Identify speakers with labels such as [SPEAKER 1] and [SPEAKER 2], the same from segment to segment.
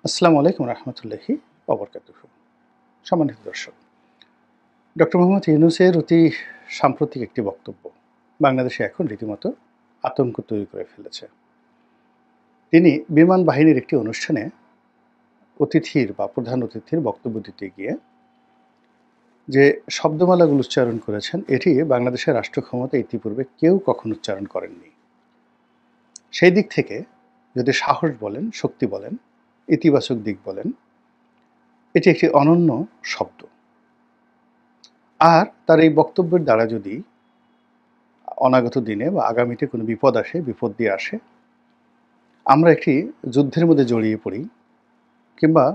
[SPEAKER 1] আসসালামু আলাইকুম রহমতুল্লাহি ওবরকাতুহু। সম্মানিত দর্শক, ডক্টর মোহাম্মদ ইউনূসের অতি সাম্প্রতিক একটি বক্তব্য বাংলাদেশে এখন রীতিমতো আতঙ্ক তৈরি করে ফেলেছে। তিনি বিমান বাহিনীর একটি অনুষ্ঠানে অতিথির বা প্রধান অতিথির বক্তব্য দিতে গিয়ে যে শব্দমালাগুলো উচ্চারণ করেছেন, এটি বাংলাদেশের রাষ্ট্র ক্ষমতা ইতিপূর্বে কেউ কখনো উচ্চারণ করেননি। সেই দিক থেকে যদি সাহস বলেন, শক্তি বলেন, ইতিবাচক দিক বলেন, এটি একটি অনন্য শব্দ। আর তার এই বক্তব্যের দ্বারা যদি অনাগত দিনে বা আগামীতে কোনো বিপদ দিয়ে আসে, আমরা একটি যুদ্ধের মধ্যে জড়িয়ে পড়ি, কিংবা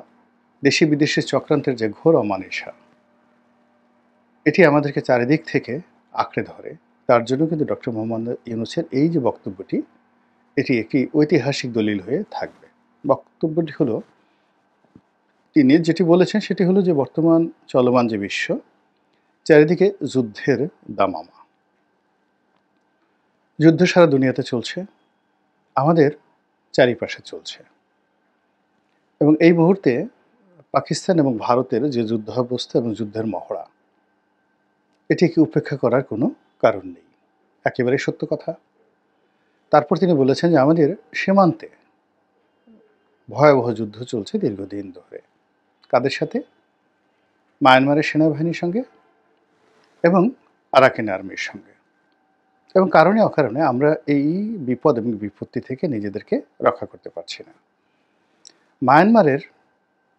[SPEAKER 1] দেশি বিদেশি চক্রান্তের যে ঘোর অমানিসা, এটি আমাদেরকে চারিদিক থেকে আঁকড়ে ধরে। তার জন্য কিন্তু ডক্টর মোহাম্মদ ইউনূসের এই যে বক্তব্যটি, এটি একটি ঐতিহাসিক দলিল হয়ে থাকবে। বক্তব্যটি হলো, তিনি যেটি বলেছেন সেটি হলো যে বর্তমান চলমান যে বিশ্ব, চারিদিকে যুদ্ধের দামামা। যুদ্ধ সারা দুনিয়াতে চলছে, আমাদের চারিপাশে চলছে, এবং এই মুহূর্তে পাকিস্তান এবং ভারতের যে যুদ্ধাবস্থা এবং যুদ্ধের মহড়া, এটিকে উপেক্ষা করার কোনো কারণ নেই। একেবারেই সত্য কথা। তারপর তিনি বলেছেন যে আমাদের সীমান্তে ভয়াবহ যুদ্ধ চলছে দীর্ঘদিন ধরে। কাদের সাথে? মায়ানমারের সেনাবাহিনীর সঙ্গে এবং আরাকান আর্মির সঙ্গে। এবং কারণে অকারণে আমরা এই বিপদ এবং বিপত্তি থেকে নিজেদেরকে রক্ষা করতে পারছি না। মায়ানমারের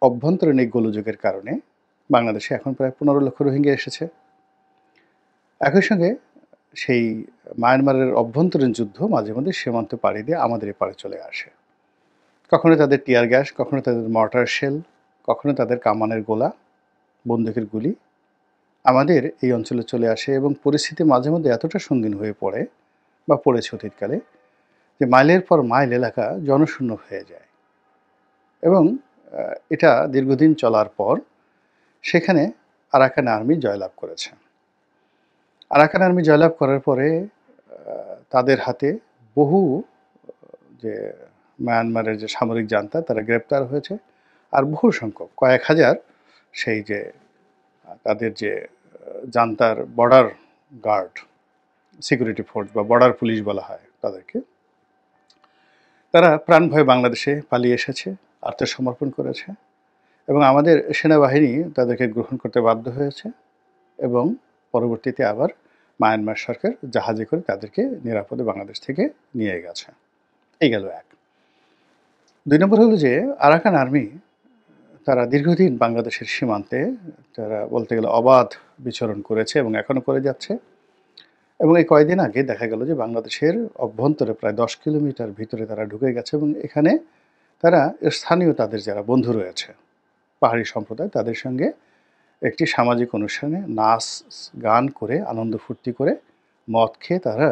[SPEAKER 1] অভ্যন্তরীণ এই গোলযোগের কারণে বাংলাদেশে এখন প্রায় 15 লক্ষ রোহিঙ্গা এসেছে। একই সঙ্গে সেই মায়ানমারের অভ্যন্তরীণ যুদ্ধ মাঝে মধ্যে সীমান্ত পাড়ি দিয়ে আমাদের এপারে চলে আসে। কখনো তাদের টিয়ার গ্যাস, কখনো তাদের মর্টার শেল, কখনো তাদের কামানের গোলা, বন্দুকের গুলি আমাদের এই অঞ্চলে চলে আসে, এবং পরিস্থিতি মাঝে মধ্যে এতটা সঙ্গীন হয়ে পড়ে বা পড়েছে অতীতকালে যে মাইলের পর মাইল এলাকা জনশূন্য হয়ে যায়। এবং এটা দীর্ঘদিন চলার পর সেখানে আরাকান আর্মি জয়লাভ করেছে। আরাকান আর্মি জয়লাভ করার পরে তাদের হাতে বহু যে মায়ানমারের যে সামরিক জান্তা, তারা গ্রেপ্তার হয়েছে। আর বহু সংখ্যক, কয়েক হাজার সেই যে তাদের যে জান্তার বর্ডার গার্ড, সিকিউরিটি ফোর্স বা বর্ডার পুলিশ বলা হয় তাদেরকে, তারা প্রাণ ভয়ে বাংলাদেশে পালিয়ে এসেছে, আত্মসমর্পণ করেছে, এবং আমাদের সেনাবাহিনী তাদেরকে গ্রহণ করতে বাধ্য হয়েছে, এবং পরবর্তীতে আবার মায়ানমার সরকার জাহাজে করে তাদেরকে নিরাপদে বাংলাদেশ থেকে নিয়ে গেছে। এই গেল এক। 2 নম্বর হলো যে আরাকান আর্মি তারা দীর্ঘদিন বাংলাদেশের সীমান্তে তারা বলতে গেলে অবাধ বিচরণ করেছে এবং এখনও করে যাচ্ছে। এবং এই কয়েকদিন আগে দেখা গেল যে বাংলাদেশের অভ্যন্তরে প্রায় 10 কিলোমিটার ভিতরে তারা ঢুকে গেছে, এবং এখানে তারা স্থানীয় তাদের যারা বন্ধু রয়েছে পাহাড়ি সম্প্রদায়, তাদের সঙ্গে একটি সামাজিক অনুষ্ঠানে নাচ গান করে, আনন্দ ফুর্তি করে, মদ খেয়ে তারা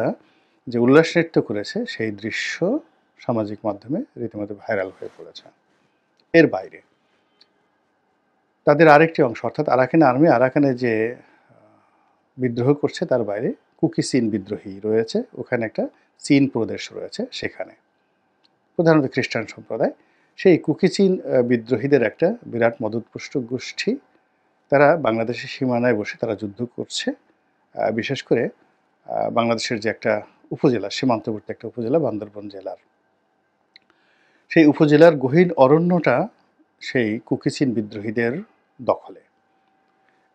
[SPEAKER 1] যে উল্লাস নৃত্য করেছে, সেই দৃশ্য সামাজিক মাধ্যমে রীতিমতো ভাইরাল হয়ে পড়েছে। এর বাইরে তাদের আরেকটি অংশ, অর্থাৎ আরাকান আর্মি আরাকানে যে বিদ্রোহ করছে, তার বাইরে কুকি চীন বিদ্রোহী রয়েছে। ওখানে একটা চীন প্রদেশ রয়েছে, সেখানে প্রধানত খ্রিস্টান সম্প্রদায়। সেই কুকি চীন বিদ্রোহীদের একটা বিরাট মদতপুষ্ট গোষ্ঠী, তারা বাংলাদেশের সীমানায় বসে তারা যুদ্ধ করছে। বিশেষ করে বাংলাদেশের যে একটা উপজেলা, সীমান্তবর্তী একটা উপজেলা, বান্দরবন জেলার, সেই উপজেলার গহীন অরণ্যটা সেই কুকি চীন বিদ্রোহীদের দখলে।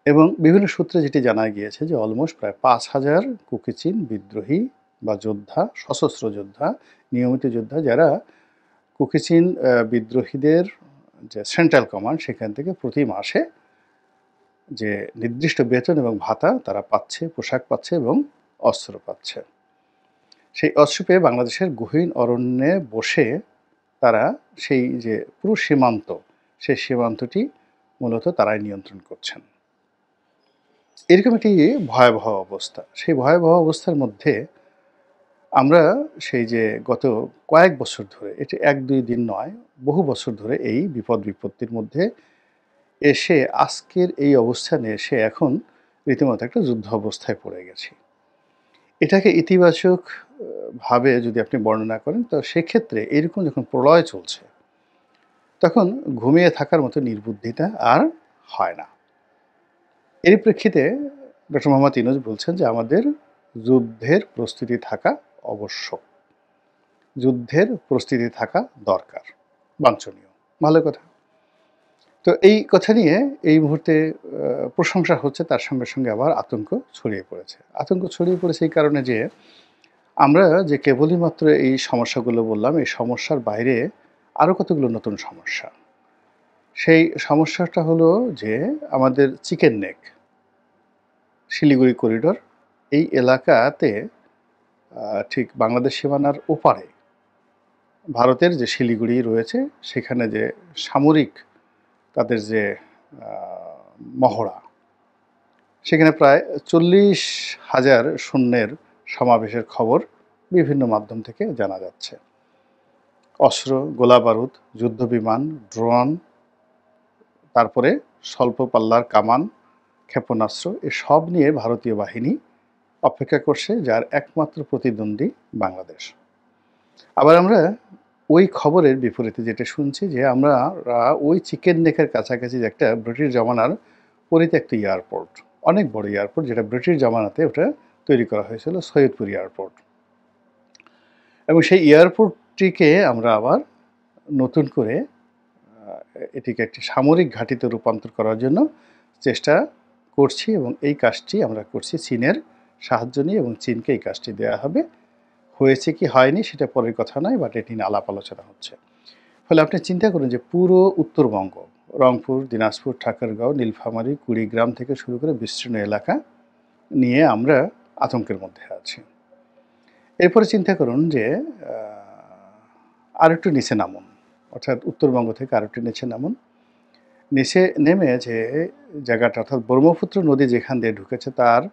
[SPEAKER 1] এবং বিভিন্ন সূত্রে যেটি জানা গিয়েছে যে অলমোস্ট প্রায় 5,000 কুকি চীন বিদ্রোহী বা যোদ্ধা, সশস্ত্র যোদ্ধা, নিয়মিত যোদ্ধা, যারা কুকি চীন বিদ্রোহীদের যে সেন্ট্রাল কমান্ড, সেখান থেকে প্রতি মাসে যে নির্দিষ্ট বেতন এবং ভাতা তারা পাচ্ছে, পোশাক পাচ্ছে এবং অস্ত্র পাচ্ছে। সেই অস্ত্র পেয়ে বাংলাদেশের গহীন অরণ্যে বসে তারা সেই যে পুরো সীমান্ত, সেই সীমান্তটি মূলত তারাই নিয়ন্ত্রণ করছেন। এরকম একটি ভয়াবহ অবস্থা। সেই ভয়াবহ অবস্থার মধ্যে আমরা সেই যে গত কয়েক বছর ধরে, এটি 1-2 দিন নয়, বহু বছর ধরে এই বিপদ বিপত্তির মধ্যে এসে আজকের এই অবস্থানে এসে এখন রীতিমতো একটা যুদ্ধ অবস্থায় পড়ে গেছি। এটাকে ইতিবাচক ভাবে যদি আপনি বর্ণনা করেন, তো সেক্ষেত্রে এরকম যখন প্রলয় চলছে, তখন ঘুমিয়ে থাকার মতো নির্বুদ্ধিতা আর হয় না। এরই প্রেক্ষিতে ডক্টর মোহাম্মদ ইউনূস বলছেন যে আমাদের যুদ্ধের প্রস্তুতি থাকা আবশ্যক। যুদ্ধের প্রস্তুতি থাকা দরকার, বাঞ্ছনীয়। ভালো কথা। তো এই কথা নিয়ে এই মুহূর্তে প্রশংসা হচ্ছে, তার সঙ্গে সঙ্গে আবার আতঙ্ক ছড়িয়ে পড়েছে। আতঙ্ক ছড়িয়ে পড়েছে এই কারণে যে আমরা যে কেবলই মাত্র এই সমস্যাগুলো বললাম, এই সমস্যার বাইরে আরও কতগুলো নতুন সমস্যা। সেই সমস্যাটা হলো যে আমাদের চিকেন নেক, শিলিগুড়ি করিডোর, এই এলাকাতে ঠিক বাংলাদেশ সীমানার ওপারে ভারতের যে শিলিগুড়ি রয়েছে, সেখানে যে সামরিক তাদের যে মহড়া, সেখানে প্রায় 40,000 সৈন্যের সমাবেশের খবর বিভিন্ন মাধ্যম থেকে জানা যাচ্ছে। অস্ত্র, গোলাবারুদ, যুদ্ধবিমান, ড্রোন, তারপরে স্বল্প পাল্লার কামান, ক্ষেপণাস্ত্র, এসব নিয়ে ভারতীয় বাহিনী অপেক্ষা করছে, যার একমাত্র প্রতিদ্বন্দ্বী বাংলাদেশ। আবার আমরা ওই খবরের বিপরীতে যেটা শুনছি যে আমরা ওই চিকেন নেকের কাছাকাছি যে একটা ব্রিটিশ জমানার পরিত্যক্ত এয়ারপোর্ট, অনেক বড় এয়ারপোর্ট, যেটা ব্রিটিশ জমানাতে ওটা তৈরি করা হয়েছিল, সৈয়দপুর এয়ারপোর্ট। এবং সেই এয়ারপোর্টটিকে আমরা আবার নতুন করে এটিকে একটি সামরিক ঘাঁটিতে রূপান্তর করার জন্য চেষ্টা করছি, এবং এই কাজটি আমরা করছি চীনের সাহায্য নিয়ে, এবং চীনকে এই কাজটি দেওয়া হবে। হয়েছে কি হয়নি সেটা পরের কথা নয়, বাট এটি নিয়ে আলাপ আলোচনা হচ্ছে। ফলে আপনি চিন্তা করুন যে পুরো উত্তরবঙ্গ, রংপুর, দিনাজপুর, ঠাকুরগাঁও, নীলফামারী, কুড়িগ্রাম থেকে শুরু করে বিস্তীর্ণ এলাকা নিয়ে আমরা আতঙ্কের মধ্যে আছি। এরপরে চিন্তা করুন যে আর একটু নিচে নামুন, অর্থাৎ উত্তরবঙ্গ থেকে আর একটু নিচে নামুন। নিচে নেমে যে জায়গাটা, অর্থাৎ ব্রহ্মপুত্র নদী যেখান দিয়ে ঢুকেছে, তার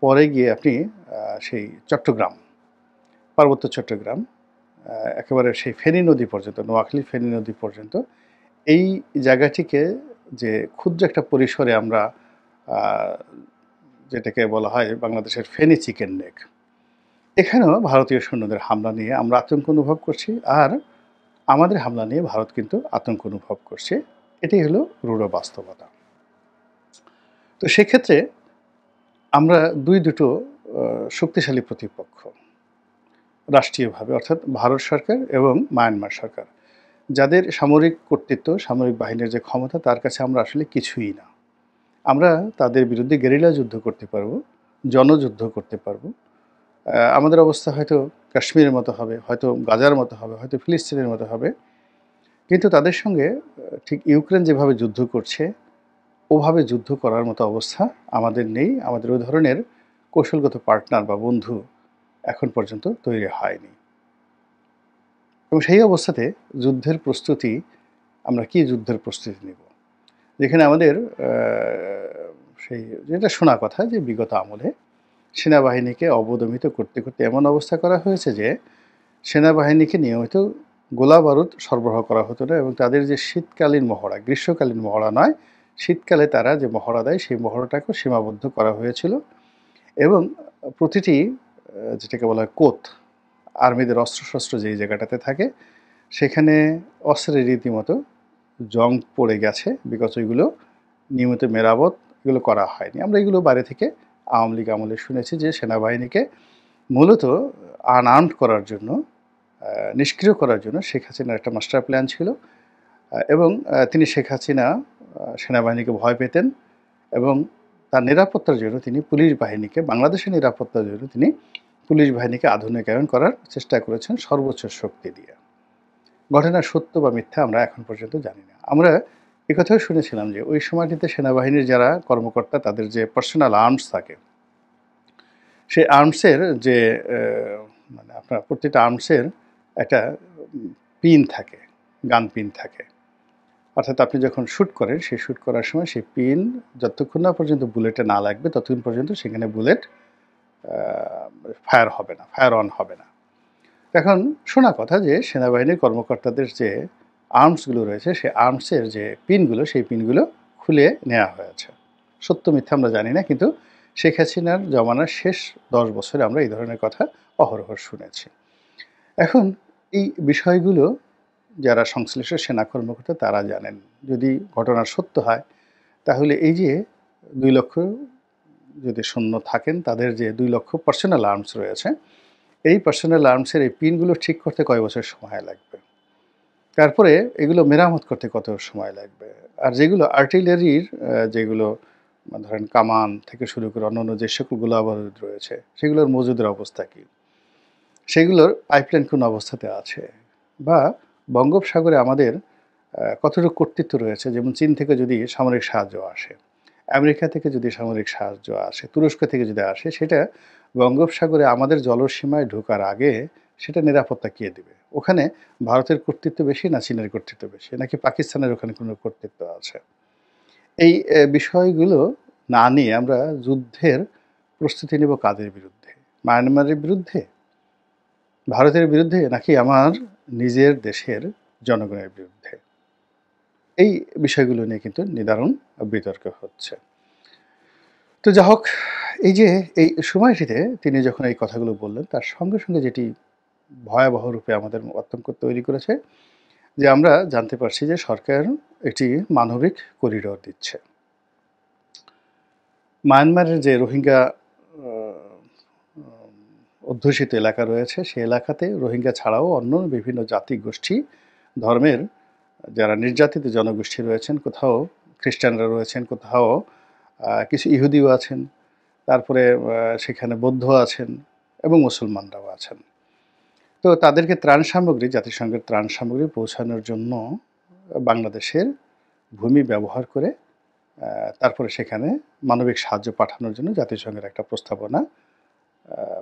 [SPEAKER 1] পরে গিয়ে আপনি সেই চট্টগ্রাম, পার্বত্য চট্টগ্রাম, একেবারে সেই ফেনী নদী পর্যন্ত, নোয়াখালী ফেনী নদী পর্যন্ত, এই জায়গাটিকে যে ক্ষুদ্র একটা পরিসরে আমরা যেটাকে বলা হয় বাংলাদেশের ফেনী চিকেন নেক, এখানেও ভারতীয় সৈন্যদের হামলা নিয়ে আমরা আতঙ্ক অনুভব করছি, আর আমাদের হামলা নিয়ে ভারত কিন্তু আতঙ্ক অনুভব করছে। এটাই হলো রূঢ় বাস্তবতা। তো সেক্ষেত্রে আমরা দুটো শক্তিশালী প্রতিপক্ষ রাষ্ট্রীয়ভাবে, অর্থাৎ ভারত সরকার এবং মায়ানমার সরকার, যাদের সামরিক কর্তৃত্ব, সামরিক বাহিনীর যে ক্ষমতা, তার কাছে আমরা আসলে কিছুই না। আমরা তাদের বিরুদ্ধে গেরিলা যুদ্ধ করতে পারবো, জনযুদ্ধ করতে পারবো। আমাদের অবস্থা হয়তো কাশ্মীরের মতো হবে, হয়তো গাজার মতো হবে, হয়তো ফিলিস্তিনের মতো হবে, কিন্তু তাদের সঙ্গে ঠিক ইউক্রেন যেভাবে যুদ্ধ করছে, ওভাবে যুদ্ধ করার মতো অবস্থা আমাদের নেই। আমাদের ওই ধরনের কৌশলগত পার্টনার বা বন্ধু এখন পর্যন্ত তৈরি হয়নি। এবং সেই অবস্থাতে যুদ্ধের প্রস্তুতি, আমরা কি যুদ্ধের প্রস্তুতি নেব, যেখানে আমাদের সেই যেটা শোনা কথা যে বিগত আমলে সেনাবাহিনীকে অবদমিত করতে করতে এমন অবস্থা করা হয়েছে যে সেনাবাহিনীকে নিয়মিত গোলা বারুদ সরবরাহ করা হতো না, এবং তাদের যে শীতকালীন মহড়া, গ্রীষ্মকালীন মহড়া নয়, শীতকালে তারা যে মহড়া দেয় সেই মহড়াটাকেও সীমাবদ্ধ করা হয়েছিল। এবং প্রতিটি যেটাকে বলা হয় কোত, আর্মিদের অস্ত্রশস্ত্র যেই জায়গাটাতে থাকে, সেখানে অস্ত্রের রীতিমতো জং পড়ে গেছে, বিকজ ওইগুলো নিয়মিত মেরামত এগুলো করা হয়নি। আমরা এগুলো বাইরে থেকে আওয়ামী লীগ আমলে শুনেছি যে সেনাবাহিনীকে মূলত আনআর্মড করার জন্য, নিষ্ক্রিয় করার জন্য শেখ হাসিনার একটা মাস্টার প্ল্যান ছিল, এবং তিনি শেখ হাসিনা সেনাবাহিনীকে ভয় পেতেন, এবং তার নিরাপত্তার জন্য তিনি পুলিশ বাহিনীকে, বাংলাদেশের নিরাপত্তার জন্য তিনি পুলিশ বাহিনীকে আধুনিকায়ন করার চেষ্টা করেছেন সর্বোচ্চ শক্তি দিয়ে। ঘটনার সত্য বা মিথ্যা আমরা এখন পর্যন্ত জানি না। আমরা একথাও শুনেছিলাম যে ওই সময়টিতে সেনাবাহিনীর যারা কর্মকর্তা, তাদের যে পার্সোনাল আর্মস থাকে, সেই আর্মসের যে মানে আপনার প্রতিটা আর্মসের একটা পিন থাকে, গান পিন থাকে, অর্থাৎ আপনি যখন শ্যুট করেন, সেই শ্যুট করার সময় সেই পিন যতক্ষণ না পর্যন্ত বুলেটে না লাগবে, ততক্ষণ পর্যন্ত সেখানে বুলেট ফায়ার হবে না, ফায়ার অন হবে না। এখন শোনা কথা যে সেনাবাহিনীর কর্মকর্তাদের যে আর্মসগুলো রয়েছে, সেই আর্মসের যে পিনগুলো, সেই পিনগুলো খুলে নেওয়া হয়েছে। সত্য মিথ্যা আমরা জানি না, কিন্তু শেখ হাসিনার জমানার শেষ 10 বছরে আমরা এই ধরনের কথা অহরহ শুনেছি। এখন এই বিষয়গুলো যারা সংশ্লিষ্ট সেনা কর্মকর্তা তারা জানেন। যদি ঘটনা সত্য হয় তাহলে এই যে ২ লক্ষ যদি সৈন্য থাকেন তাদের যে ২ লক্ষ পার্সোনাল আর্মস রয়েছে, এই পার্সোনাল আর্মসের এই পিনগুলো ঠিক করতে কয় বছর সময় লাগবে? তারপরে এগুলো মেরামত করতে কত সময় লাগবে? আর যেগুলো আর্টিলারির যেগুলো ধরেন কামান থেকে শুরু করে অন্যান্য যে সকল গোলাবারুদ রয়েছে সেগুলোর মজুদের অবস্থা কী? সেগুলোর পাইপলাইন কোন অবস্থাতে আছে? বা বঙ্গোপসাগরে আমাদের কতটুকু কর্তৃত্ব রয়েছে? যেমন চীন থেকে যদি সামরিক সাহায্য আসে, আমেরিকা থেকে যদি সামরিক সাহায্য আসে, তুরস্ক থেকে যদি আসে, সেটা বঙ্গোপসাগরে আমাদের জলসীমায় ঢোকার আগে সেটা নিরাপত্তা কে দিবে? ওখানে ভারতের কর্তৃত্ব বেশি না চীনের কর্তৃত্ব বেশি? নাকি পাকিস্তানের ওখানে কোনো কর্তৃত্ব আছে? এই বিষয়গুলো না নিয়ে আমরা যুদ্ধের প্রস্তুতি নেব কাদের বিরুদ্ধে? মায়ানমারের বিরুদ্ধে? ভারতের বিরুদ্ধে? নাকি আমার নিজের দেশের জনগণের বিরুদ্ধে? এই বিষয়গুলো নিয়ে কিন্তু নিদারুণ বিতর্ক হচ্ছে। তো যা হোক, এই যে এই সময়টিতে তিনি যখন এই কথাগুলো বললেন, তার সঙ্গে, সঙ্গে যেটি ভয়াবহ রূপে আমাদের আতঙ্ক তৈরি করেছে, যে আমরা জানতে পারছি যে সরকার একটি মানবিক করিডোর দিচ্ছে। মায়ানমারের যে রোহিঙ্গা আ অধ্যুষিত এলাকা রয়েছে, সেই এলাকাতে রোহিঙ্গা ছাড়াও অন্য বিভিন্ন জাতি, গোষ্ঠী, ধর্মের যারা নির্যাতিত জনগোষ্ঠী রয়েছেন, কোথাও খ্রিস্টানরা রয়েছেন, কোথাও কিছু ইহুদিও আছেন, তারপরে সেখানে বৌদ্ধ আছেন এবং মুসলমানরাও আছেন। তো তাদেরকে ত্রাণ সামগ্রী, জাতিসংঘের ত্রাণ সামগ্রী পৌঁছানোর জন্য বাংলাদেশের ভূমি ব্যবহার করে তারপরে সেখানে মানবিক সাহায্য পাঠানোর জন্য জাতিসংঘের একটা প্রস্তাবনা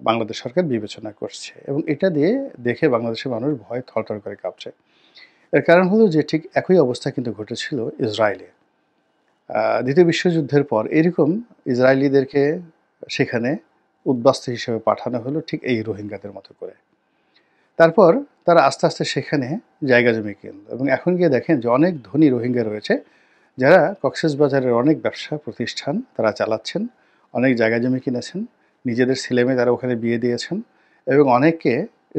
[SPEAKER 1] বাংলাদেশ সরকার বিবেচনা করছে, এবং এটা দিয়ে দেখে বাংলাদেশের মানুষ ভয়ে থরথর করে কাঁপছে। এর কারণ হলো যে ঠিক একই অবস্থা কিন্তু ঘটেছিল ইসরায়েলে। দ্বিতীয় বিশ্বযুদ্ধের পর এরকম ইসরায়েলিদেরকে সেখানে উদ্বাস্তু হিসেবে পাঠানো হলো ঠিক এই রোহিঙ্গাদের মতো করে। তারপর তারা আস্তে, আস্তে সেখানে জায়গা জমি কিনল, এবং এখন গিয়ে দেখেন যে অনেক ধনী রোহিঙ্গা রয়েছে যারা কক্সবাজারের অনেক ব্যবসা প্রতিষ্ঠান তারা চালাচ্ছেন, অনেক জায়গা জমি কিনেছেন, নিজেদের ছেলেমেয়ে তারা ওখানে বিয়ে দিয়েছেন, এবং অনেককে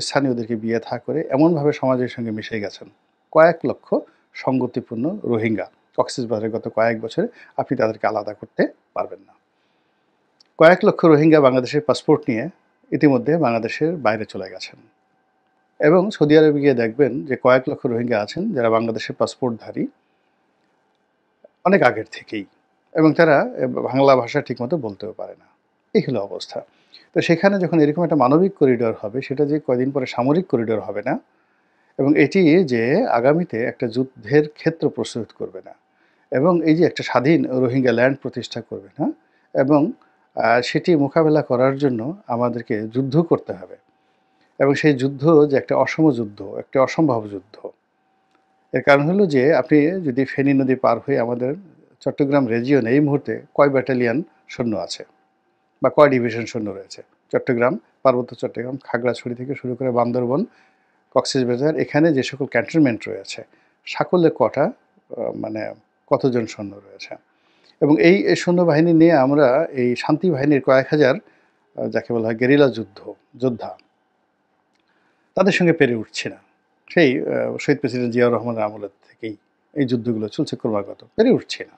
[SPEAKER 1] স্থানীয়দেরকে বিয়ে থা করে এমনভাবে সমাজের সঙ্গে মিশে গেছেন। কয়েক লক্ষ সঙ্গতিপূর্ণ রোহিঙ্গা কক্সবাজারে গত কয়েক বছরে আপনি তাদেরকে আলাদা করতে পারবেন না। কয়েক লক্ষ রোহিঙ্গা বাংলাদেশের পাসপোর্ট নিয়ে ইতিমধ্যে বাংলাদেশের বাইরে চলে গেছেন, এবং সৌদি আরবে গিয়ে দেখবেন যে কয়েক লক্ষ রোহিঙ্গা আছেন যারা বাংলাদেশের পাসপোর্টধারী অনেক আগের থেকেই, এবং তারা বাংলা ভাষা ঠিকমতো বলতেও পারে না। এই হলো অবস্থা। তো সেখানে যখন এরকম একটা মানবিক করিডোর হবে, সেটা যে কয়দিন পরে সামরিক করিডোর হবে না, এবং এটি যে আগামীতে একটা যুদ্ধের ক্ষেত্র প্রস্তুত করবে না, এবং এই যে একটা স্বাধীন রোহিঙ্গা ল্যান্ড প্রতিষ্ঠা করবে না, এবং সেটি মোকাবেলা করার জন্য আমাদেরকে যুদ্ধ করতে হবে, এবং সেই যুদ্ধ যে একটা অসম যুদ্ধ, একটা অসম্ভব যুদ্ধ। এর কারণ হলো যে আপনি যদি ফেনী নদী পার হয়ে আমাদের চট্টগ্রাম রেজিয়নে এই মুহূর্তে কয় ব্যাটালিয়ন সৈন্য আছে বা কয় ডিভিশন সৈন্য রয়েছে? চট্টগ্রাম, পার্বত্য চট্টগ্রাম, খাগড়াছড়ি থেকে শুরু করে বান্দরবন, কক্সবাজার, এখানে যে সকল ক্যান্টনমেন্ট রয়েছে সকলে কটা মানে কতজন সৈন্য রয়েছে, এবং এই সৈন্যবাহিনী নিয়ে আমরা এই শান্তি বাহিনীর কয়েক হাজার যাকে বলা হয় গেরিলা যোদ্ধা, তাদের সঙ্গে পেরে উঠছি না। সেই শহীদ প্রেসিডেন্ট জিয়াউর রহমানের আমলের থেকেই এই যুদ্ধগুলো চলছে ক্রমাগত, পেরে উঠছি না।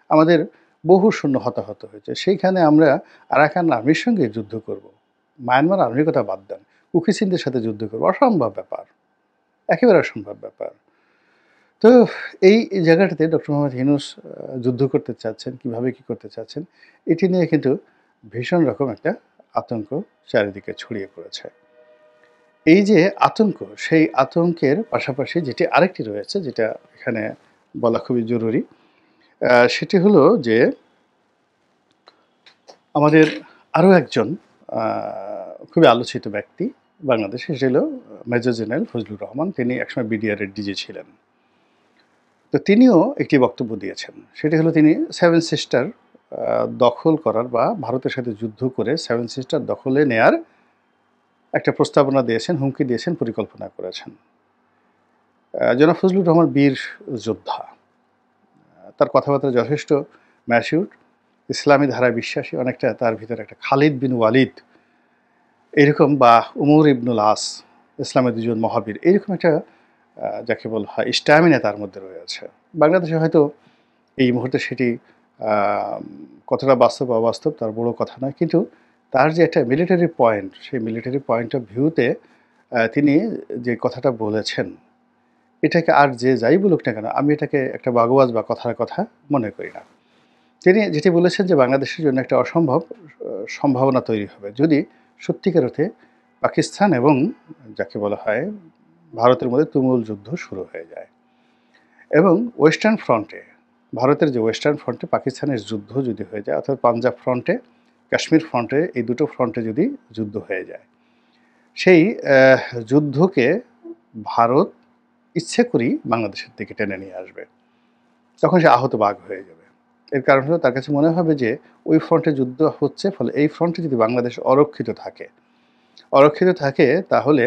[SPEAKER 1] আমাদের বহু সৈন্য হতাহত হয়েছে, সেইখানে আমরা আরাকান আর্মির সঙ্গে যুদ্ধ করব, মায়ানমার আর্মির কথা বাদ দেন, কুকিচিনদের সাথে যুদ্ধ করবো, অসম্ভব ব্যাপার, একেবারে অসম্ভব ব্যাপার। তো এই জায়গাটাতে ডক্টর মোহাম্মদ ইউনূস যুদ্ধ করতে চাচ্ছেন, কীভাবে কী করতে চাচ্ছেন, এটি নিয়ে কিন্তু ভীষণ রকম একটা আতঙ্ক চারিদিকে ছড়িয়ে পড়েছে। এই যে আতঙ্ক, সেই আতঙ্কের পাশাপাশি যেটি আরেকটি রয়েছে, যেটা এখানে বলা খুবই জরুরি, সেটি হলো যে আমাদের আরও একজন খুবই আলোচিত ব্যক্তি বাংলাদেশে, সেটি হলো মেজর জেনারেল ফজলুর রহমান। তিনি একসময় বিডিআরের ডিজি ছিলেন। তো তিনিও একটি বক্তব্য দিয়েছেন, সেটি হলো তিনি সেভেন সিস্টার দখল করার বা ভারতের সাথে যুদ্ধ করে সেভেন সিস্টার দখলে নেয়ার একটা প্রস্তাবনা দিয়েছেন, হুমকি দিয়েছেন, পরিকল্পনা করেছেন। জনাব ফজলুর রহমান বীর যোদ্ধা, তার কথাবার্তা যথেষ্ট ম্যাচিউরড, ইসলামী ধারায় বিশ্বাসী, অনেকটা তার ভিতরে একটা খালিদ বিন ওয়ালিদ এরকম, বা উমর ইবনুল আস, ইসলামের দুজন মহাবীর, এরকম একটা যাকে বলা হয় স্ট্যামিনা তার মধ্যে রয়েছে। বাংলাদেশে হয়তো এই মুহূর্তে সেটি কতটা বাস্তব অবাস্তব তার বড় কথা নয়। কিন্তু তার যে একটা মিলিটারি পয়েন্ট, সেই মিলিটারি পয়েন্ট অফ ভিউতে তিনি যে কথাটা বলেছেন, এটাকে আর যে যাই বলুক না কেন, আমি এটাকে একটা বাগওয়াজ বা কথার কথা মনে করি না। তিনি যেটি বলেছেন যে বাংলাদেশের জন্য একটা অসম্ভব সম্ভাবনা তৈরি হবে যদি সত্যিকার অর্থে পাকিস্তান এবং যাকে বলা হয় ভারতের মধ্যে তুমুল যুদ্ধ শুরু হয়ে যায় এবং ওয়েস্টার্ন ফ্রন্টে, ভারতের যে ওয়েস্টার্ন ফ্রন্টে পাকিস্তানের যুদ্ধ যদি হয়ে যায়, অর্থাৎ পাঞ্জাব ফ্রন্টে, কাশ্মীর ফ্রন্টে, এই দুটো ফ্রন্টে যদি যুদ্ধ হয়ে যায়, সেই যুদ্ধকে ভারত ইচ্ছে করেই বাংলাদেশের দিকে টেনে নিয়ে আসবে। তখন সে আহত বাঘ হয়ে যাবে। এর কারণ হলো তার কাছে মনে হবে যে ওই ফ্রন্টে যুদ্ধ হচ্ছে, ফলে এই ফ্রন্টে যদি বাংলাদেশ অরক্ষিত থাকে তাহলে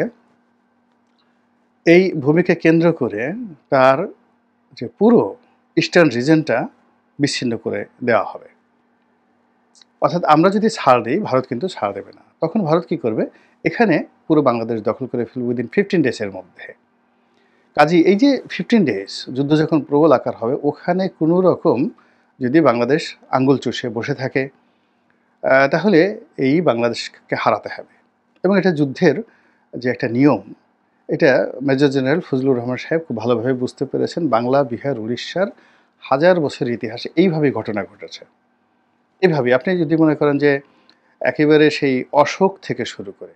[SPEAKER 1] এই ভূমিকে কেন্দ্র করে তার যে পুরো ইস্টার্ন রিজনটা বিচ্ছিন্ন করে দেওয়া হবে। অর্থাৎ আমরা যদি ছাড় দিই, ভারত কিন্তু ছাড় দেবে না। তখন ভারত কি করবে? এখানে পুরো বাংলাদেশ দখল করে ফেলবে উইদিন 15 ডেজের মধ্যে। কাজেই এই যে 15 ডেজ যুদ্ধ যখন প্রবল আকার হবে, ওখানে কোনো রকম যদি বাংলাদেশ আঙ্গুল চুষে বসে থাকে, তাহলে এই বাংলাদেশকে হারাতে হবে। এবং এটা যুদ্ধের যে একটা নিয়ম, এটা মেজর জেনারেল ফজলুর রহমান সাহেব খুব ভালোভাবে বুঝতে পেরেছেন। বাংলা, বিহার, উড়িষ্যার হাজার বছরের ইতিহাসে এইভাবেই ঘটনা ঘটেছে। এভাবেই আপনি যদি মনে করেন যে একেবারে সেই অশোক থেকে শুরু করে,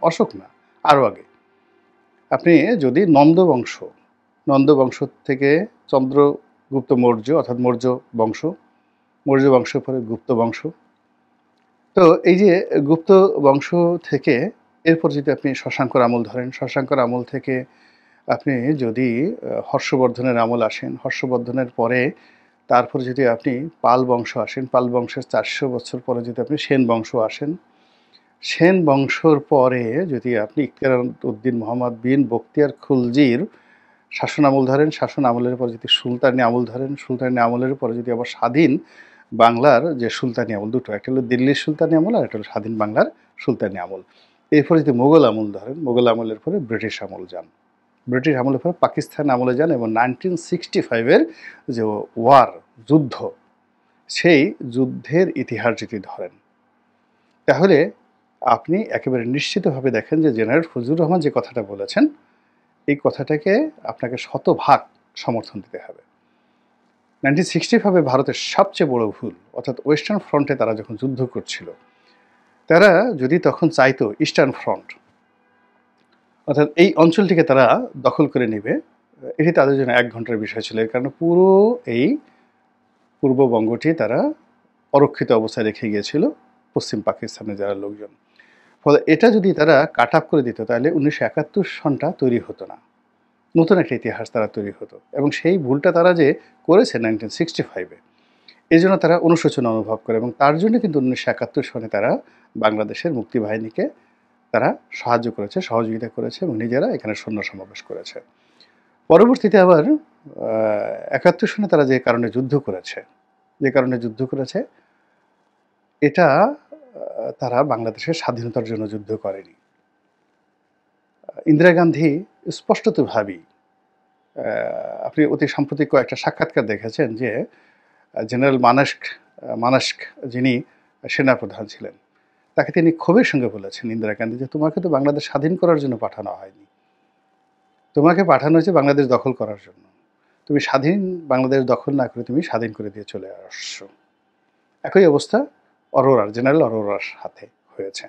[SPEAKER 1] অশোক না, আরও আগে, আপনি যদি নন্দবংশ থেকে চন্দ্রগুপ্ত মৌর্য, অর্থাৎ মৌর্য বংশের পরে গুপ্ত বংশ, তো এই যে গুপ্ত বংশ থেকে এরপর যদি আপনি শশাঙ্কর আমল ধরেন, শশাঙ্কর আমল থেকে আপনি যদি হর্ষবর্ধনের আমল আসেন, হর্ষবর্ধনের পরে তারপরে যদি আপনি পাল বংশ আসেন, পাল বংশের 400 বছর পরে যদি আপনি সেন বংশ আসেন, সেন বংশর পরে যদি আপনি ইখতিয়ার উদ্দিন মোহাম্মদ বিন বখতিয়ার খুলজির শাসন আমল ধরেন, শাসন আমলের পর যদি সুলতানি আমল ধরেন, সুলতানি আমলের পরে যদি আবার স্বাধীন বাংলার যে সুলতানি আমল, দুটো, একটা হলো দিল্লির সুলতানি আমল আর একটা হলো স্বাধীন বাংলার সুলতানি আমল। এরপরে যদি মোগল আমল ধরেন, মোগল আমলের পরে ব্রিটিশ আমল যান, ব্রিটিশ আমলের পরে পাকিস্তান আমলে যান এবং 1965-এর যে যুদ্ধ, সেই যুদ্ধের ইতিহাস যদি ধরেন, তাহলে আপনি একেবারে নিশ্চিতভাবে দেখেন যে জেনারেল ফজলুর রহমান যে কথাটা বলেছেন, এই কথাটাকে আপনাকে শতভাগ সমর্থন দিতে হবে। 1965-এ ভারতের সবচেয়ে বড় ভুল, অর্থাৎ ওয়েস্টার্ন ফ্রন্টে তারা যখন যুদ্ধ করছিল, তারা যদি তখন চাইতো ইস্টার্ন ফ্রন্ট, অর্থাৎ এই অঞ্চলটিকে তারা দখল করে নেবে, এটি তাদের জন্য 1 ঘন্টার বিষয় ছিল। এর কারণে পুরো এই পূর্ববঙ্গটি তারা অরক্ষিত অবস্থায় রেখে গিয়েছিল পশ্চিম পাকিস্তানের যারা লোকজন। ফলে এটা যদি তারা কাট আপ করে দিত, তাহলে 1971 সনটা তৈরি হতো না, নতুন একটা ইতিহাস তারা তৈরি হতো। এবং সেই ভুলটা তারা যে করেছে 1965-এ, এই জন্য তারা অনুশোচনা অনুভব করে এবং তার জন্য কিন্তু 1971 সনে তারা বাংলাদেশের মুক্তিবাহিনীকে তারা সাহায্য করেছে, সহযোগিতা করেছে এবং নিজেরা এখানে সৈন্য সমাবেশ করেছে। পরবর্তীতে আবার 71 সনে তারা যে কারণে যুদ্ধ করেছে, এটা তারা বাংলাদেশের স্বাধীনতার জন্য যুদ্ধ করেনি। ইন্দিরা গান্ধী স্পষ্টতভাবেই, আপনি অতি সাম্প্রতিক কয়েকটা সাক্ষাৎকার দেখেছেন যে জেনারেল মানাস্ক যিনি সেনাপ্রধান ছিলেন, তাকে তিনি ক্ষোভের সঙ্গে বলেছেন, ইন্দিরা গান্ধী, যে তোমাকে তো বাংলাদেশ স্বাধীন করার জন্য পাঠানো হয়নি, তোমাকে পাঠানো হয়েছে বাংলাদেশ দখল করার জন্য। তুমি স্বাধীন বাংলাদেশ দখল না করে তুমি স্বাধীন করে দিয়ে চলে আসছো। একই অবস্থা জেনারেল অরোরার সাথে হয়েছে।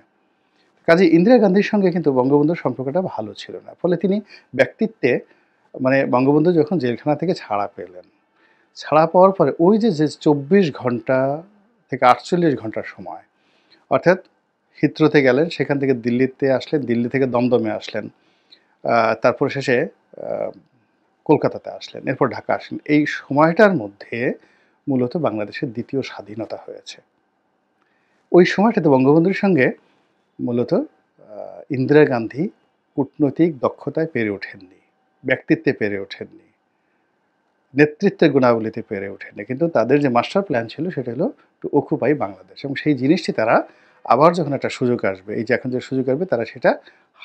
[SPEAKER 1] কাজে ইন্দিরা গান্ধীর সঙ্গে কিন্তু বঙ্গবন্ধুর সম্পর্কটা ভালো ছিল না। ফলে তিনি ব্যক্তিত্বে, মানে বঙ্গবন্ধু যখন জেলখানা থেকে ছাড়া পেলেন, ছাড়া পাওয়ার পরে ওই যে 24 ঘন্টা থেকে 48 ঘন্টার সময়, অর্থাৎ হিথ্রোতে গেলেন, সেখান থেকে দিল্লিতে আসলেন, দিল্লি থেকে দমদমে আসলেন, তারপর শেষে কলকাতাতে আসলেন, এরপর ঢাকা আসলেন, এই সময়টার মধ্যে মূলত বাংলাদেশের দ্বিতীয় স্বাধীনতা হয়েছে। ওই সময়টাতে বঙ্গবন্ধুর সঙ্গে মূলত ইন্দিরা গান্ধী কূটনৈতিক দক্ষতায় পেরে ওঠেননি, ব্যক্তিত্বে পেরে ওঠেননি, নেতৃত্বের গুণাবলীতে পেরে ওঠেননি। কিন্তু তাদের যে মাস্টার প্ল্যান ছিল সেটা হলো টু অকুপাই বাংলাদেশ, এবং সেই জিনিসটি তারা আবার যখন একটা সুযোগ আসবে, এই যে এখন যে সুযোগ আসবে, তারা সেটা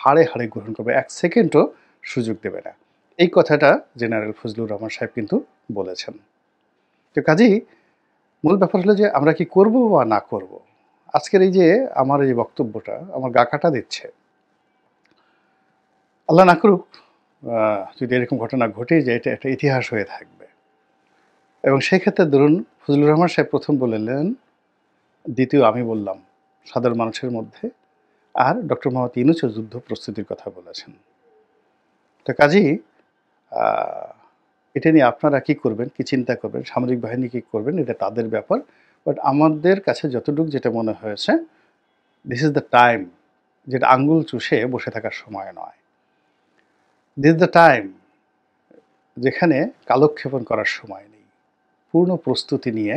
[SPEAKER 1] হাড়ে হাড়ে গ্রহণ করবে, ১ সেকেন্ডও সুযোগ দেবে না। এই কথাটা জেনারেল ফজলুর রহমান সাহেব কিন্তু বলেছেন। তো কাজেই মূল ব্যাপার হলো যে আমরা কি করব বা না করব। আজকের এই যে আমার এই বক্তব্যটা আমার গা কাটা দিচ্ছে। আল্লাহ না করুক যদি এরকম ঘটনা ঘটেই যায়, এটা একটা ইতিহাস হয়ে থাকবে। এবং সেই ক্ষেত্রে ধরুন ফজলুর রহমান সাহেব ১ম বললেন, দ্বিতীয় আমি বললাম সাধারণ মানুষের মধ্যে, আর ডক্টর মোহাম্মদ ইউনূসও যুদ্ধ প্রস্তুতির কথা বলেছেন। তো কাজেই আ এটা নিয়ে আপনারা কি করবেন, কি চিন্তা করবেন, সামরিক বাহিনী কি করবেন, এটা তাদের ব্যাপার। বাট আমাদের কাছে যতটুকু যেটা মনে হয়েছে, দিস ইজ দ্য টাইম, যেটা আঙ্গুল চুষে বসে থাকার সময় নয়। দিস ইজ দ্য টাইম যেখানে কালক্ষেপণ করার সময় নেই। পূর্ণ প্রস্তুতি নিয়ে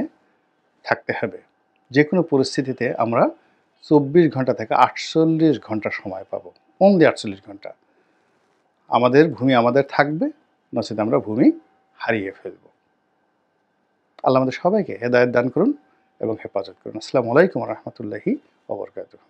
[SPEAKER 1] থাকতে হবে। যেকোনো পরিস্থিতিতে আমরা ২৪ ঘন্টা থেকে ৪৮ ঘন্টা সময় পাবো। অনলি ৪৮ ঘন্টা। আমাদের ভূমি আমাদের থাকবে, নচেৎ আমরা ভূমি হারিয়ে ফেলব। আল্লাহ আমাদের সবাইকে হেদায়েত দান করুন এবং হেফাজত করুন। আসসালামু আলাইকুম ওয়া রাহমাতুল্লাহি ওয়া বারাকাতুহু।